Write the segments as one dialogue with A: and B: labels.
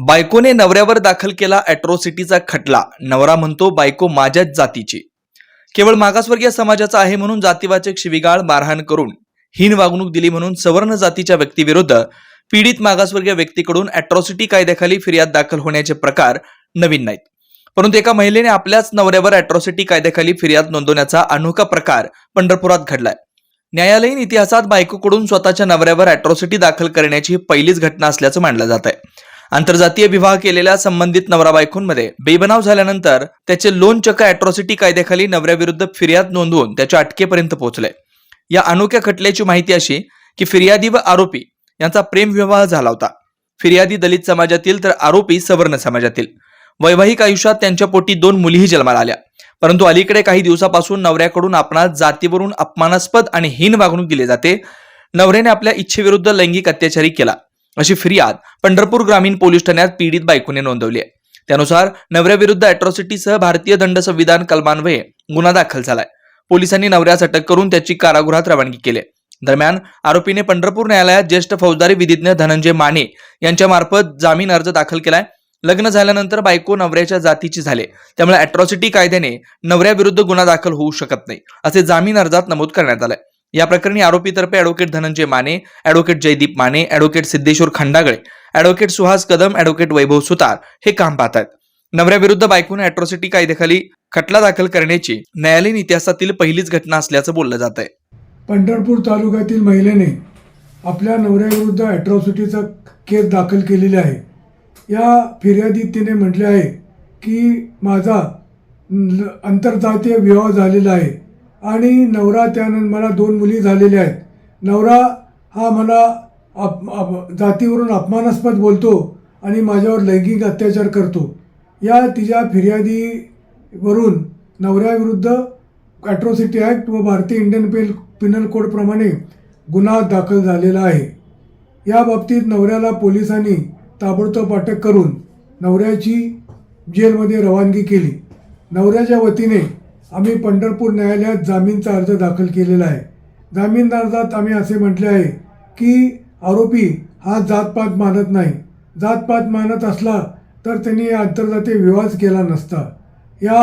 A: बायकोने नवऱ्यावर दाखल केला अॅट्रॉसिटीचा खटला. नवरा म्हणतो बायको माझ्याच जातीची. केवळ मागासवर्गीय समाजाचा आहे म्हणून जातीवाचक शिवीगाळ, मारहाण करून हीन वागणूक दिली म्हणून सवर्ण जातीच्या व्यक्तीविरुद्ध पीडित मागासवर्गीय व्यक्तीकडून अॅट्रॉसिटी कायद्याखाली फिर्याद दाखल होण्याचे प्रकार नवीन नाहीत. परंतु एका महिलेने आपल्याच नवऱ्यावर अॅट्रॉसिटी कायद्याखाली फिर्याद नोंदवण्याचा अनोखा प्रकार पंढरपुरात घडलाय. न्यायालयीन इतिहासात बायकोकडून स्वतःच्या नवऱ्यावर अॅट्रॉसिटी दाखल करण्याची ही पहिलीच घटना असल्याचं मानलं जात आहे. आंतरजातीय विवाह केलेल्या संबंधित नवरा बायकोंमध्ये बेबनाव झाल्यानंतर त्याचे लोन चक्क अॅट्रॉसिटी कायद्याखाली नवऱ्याविरुद्ध फिर्याद नोंदवून त्याच्या अटकेपर्यंत पोहोचले. या अनोख्या खटल्याची माहिती अशी की फिर्यादी व आरोपी यांचा प्रेमविवाह झाला होता. फिर्यादी दलित समाजातील तर आरोपी सवर्ण समाजातील. वैवाहिक आयुष्यात त्यांच्या पोटी 2 मुलीही जन्माला आल्या. परंतु अलीकडे काही दिवसापासून नवऱ्याकडून आपणास जातीवरून अपमानास्पद आणि हीन वागणूक दिली जाते. नवऱ्याने आपल्या इच्छेविरुद्ध लैंगिक अत्याचारी केला अशी फिर्याद पंढरपूर ग्रामीण पोलीस ठाण्यात पीडित बायकोने नोंदवली आहे. त्यानुसार नवऱ्याविरुद्ध अॅट्रॉसिटीसह भारतीय दंड संविधान कलमान्वये गुन्हा दाखल झालाय. पोलिसांनी नवऱ्यास अटक करून त्याची कारागृहात रवानगी केली. दरम्यान आरोपीने पंढरपूर न्यायालयात ज्येष्ठ फौजदारी विधिज्ञ धनंजय माने यांच्या मार्फत जामीन अर्ज दाखल केलाय. लग्न झाल्यानंतर बायको नवऱ्याच्या जातीची झाले, त्यामुळे अॅट्रॉसिटी कायद्याने नवऱ्याविरुद्ध गुन्हा दाखल होऊ शकत नाही असे जामीन अर्जात नमूद करण्यात आलंय. या प्रकरणी आरोपीतर्फे advocate Dhananjay Mane, advocate Jaydeep Mane, advocate Siddheshwar Khandagale, advocate Suhas Kadam, advocate Vaibhav Sutar हे काम पाहतात. नवऱ्याविरुद्ध बायकोने अॅट्रॉसिटी कायद्याखाली खटला दाखल करण्याची न्यायालयीन इतिहासातील पहिलीच घटना असल्याचं बोललं जात आहे.
B: पंढरपूर तालुक्यातील महिलेने आपल्या नवऱ्याविरुद्ध अॅट्रॉसिटीचा केस दाखल केलेली आहे. या फिर्यादीत तिने म्हटले आहे की माझा आंतरजातीय विवाह झालेला आहे आणि नवरा त्यानंतर मला 2 मुली झालेल्या आहेत. नवरा हा मला जातीवरून अपमानास्पद बोलतो आणि माझ्यावर लैंगिक अत्याचार करतो. या तिच्या फिर्यादीवरून नवऱ्याविरुद्ध अॅट्रॉसिटी ॲक्ट व भारतीय इंडियन पिनल कोडप्रमाणे गुन्हा दाखल झालेला आहे. या बाबतीत नवऱ्याला पोलिसांनी ताबडतोब अटक करून नवऱ्याची जेलमध्ये रवानगी केली. नवऱ्याच्या वतीने आम्ही पंढरपूर न्यायालयात जामीनचा अर्ज दाखल केलेला आहे. जामीन अर्जात आम्ही असे म्हटले आहे की आरोपी हा जातपात मानत नाही. जातपात मानत असला तर त्यांनी आंतरजातीय विवाह केला नसता. या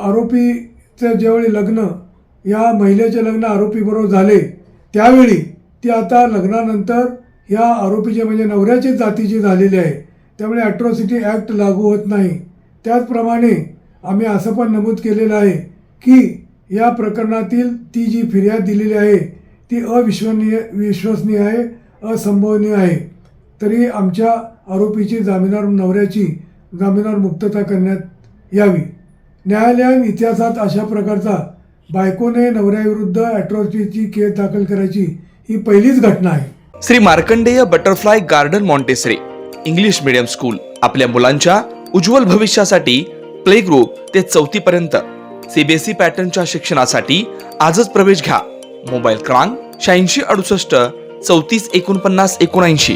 B: आरोपीचं ज्यावेळी लग्न या महिलेचे लग्न आरोपीबरोबर झाले त्यावेळी ती आता लग्नानंतर या आरोपीचे म्हणजे नवऱ्याचेच जातीची झालेली आहे. त्यामुळे अॅट्रॉसिटी ॲक्ट लागू होत नाही. त्याचप्रमाणे आम्ही असं पण नमूद केलेलं आहे की या प्रकरणातील ती जी फिर्याद दिलेली आहे ती विश्वसनीय आहे, असंभवनीय आहे. तरी आमच्या आरोपीची नवऱ्याची जामिनावर मुक्तता करण्यात यावी. न्यायालयीन इतिहासात अशा प्रकारचा बायकोने नवऱ्याविरुद्ध अॅट्रॉसिटीची केस दाखल करायची ही पहिलीच घटना आहे.
A: Shri Markandeya butterfly garden montessori English medium school आपल्या मुलांच्या उज्ज्वल भविष्यासाठी प्ले ग्रुप ते 4थी पर्यंत सीबीएसई पॅटर्नच्या शिक्षणासाठी आजच प्रवेश घ्या. मोबाईल क्रमांक 8668 34 49 79.